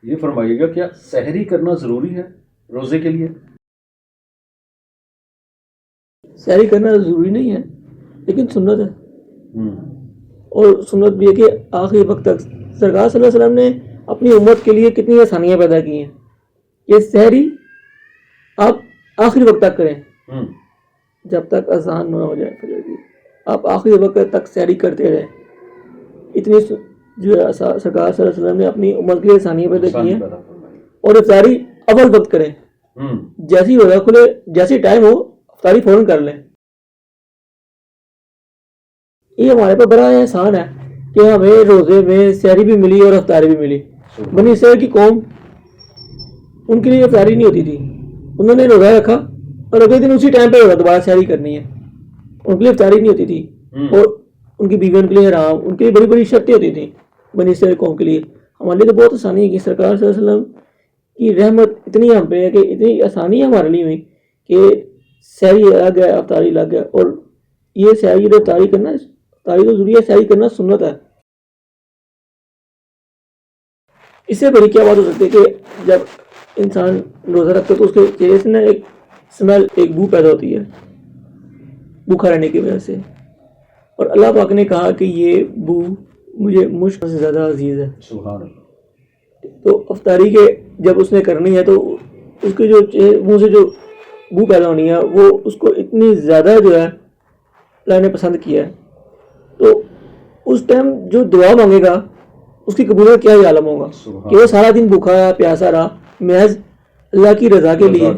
یہ فرمائیے گا کیا سحری کرنا ضروری ہے روزے کے لیے؟ سحری کرنا ضروری نہیں ہے لیکن سنت ہے، اور سنت بھی ہے کہ آخری وقت تک سرکار صلی اللہ علیہ وسلم نے اپنی امت کے لیے کتنی آسانیاں پیدا کی ہیں کہ سحری آپ آخری وقت تک کریں، جب تک اذان نہ ہو جائے فجر کی، آپ آخری وقت تک سحری کرتے رہیں. اتنی جو ہے سرکار صلی اللہ علیہ وسلم نے اپنی امت کے لیے آسانیاں پیدا کی ہیں. اور افطاری اول وقت کریں، جیسی روزہ کھلے جیسی ٹائم ہو افطاری فوراً کر لیں. یہ ہمارے پہ بڑا احسان ہے کہ ہمیں روزے میں سحری بھی ملی اور افطاری بھی ملی. بنی اسرائیل کی قوم، ان کے لیے افطاری نہیں ہوتی تھی، انہوں نے روزہ رکھا اور اگلے دن اسی ٹائم پہ ہوگا دوبارہ سحری کرنی ہے، ان کے لیے افطاری نہیں ہوتی تھی. اور ان کی بیویوں کے لیے حرام، ان کے لیے بڑی بڑی شرطیں ہوتی تھیں بنی اسرائیل قوم کے لیے. ہمارے لیے تو بہت آسانی ہے کہ سرکار صلی اللہ علیہ وسلم کی رحمت اتنی ہم پہ ہے کہ اتنی آسانی ہمارے لیے ہوئی کہ سحری لگ گیا افطاری لگ گیا. اور یہ سحری اور افطاری کرنا، افطاری تو ضروری ہے، سحری کرنا سنت ہے. اس سے بڑی کیا بات ہو سکتی ہے کہ جب انسان روزہ رکھتا ہے تو اس کے چہرے سے نا ایک اسمیل، ایک بو پیدا ہوتی ہے بھوکا رہنے کی وجہ سے. اور اللہ پاک نے کہا کہ یہ بو مجھے مشک سے زیادہ عزیز ہے. سبحان اللہ. تو افطاری کے جب اس نے کرنی ہے تو اس کے جو منہ سے جو بو پیدا ہونی ہے وہ اس کو اتنی زیادہ جو ہے اللہ نے پسند کیا ہے. تو اس ٹائم جو دعا مانگے گا اس کی قبولیت کیا ہی عالم ہوگا کہ وہ سارا دن بھوکا رہا، پیاسا رہا، محض اللہ کی رضا کے لیے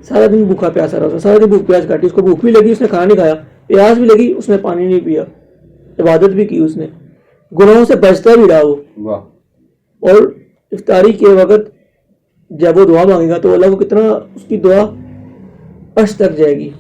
سارا دن بھوکا پیاسا رہا، سارا دن بھوک پیاس کاٹی، اس کو بھوک بھی لگی اس نے کھانا نہیں کھایا، پیاس بھی لگی اس نے پانی نہیں پیا، عبادت بھی کی اس نے، گناہوں سے بچتا بھی رہا وہ. اور افطاری کے وقت جب وہ دعا مانگے گا تو اللہ کو کتنا اس کی دعا عرش تک جائے گی.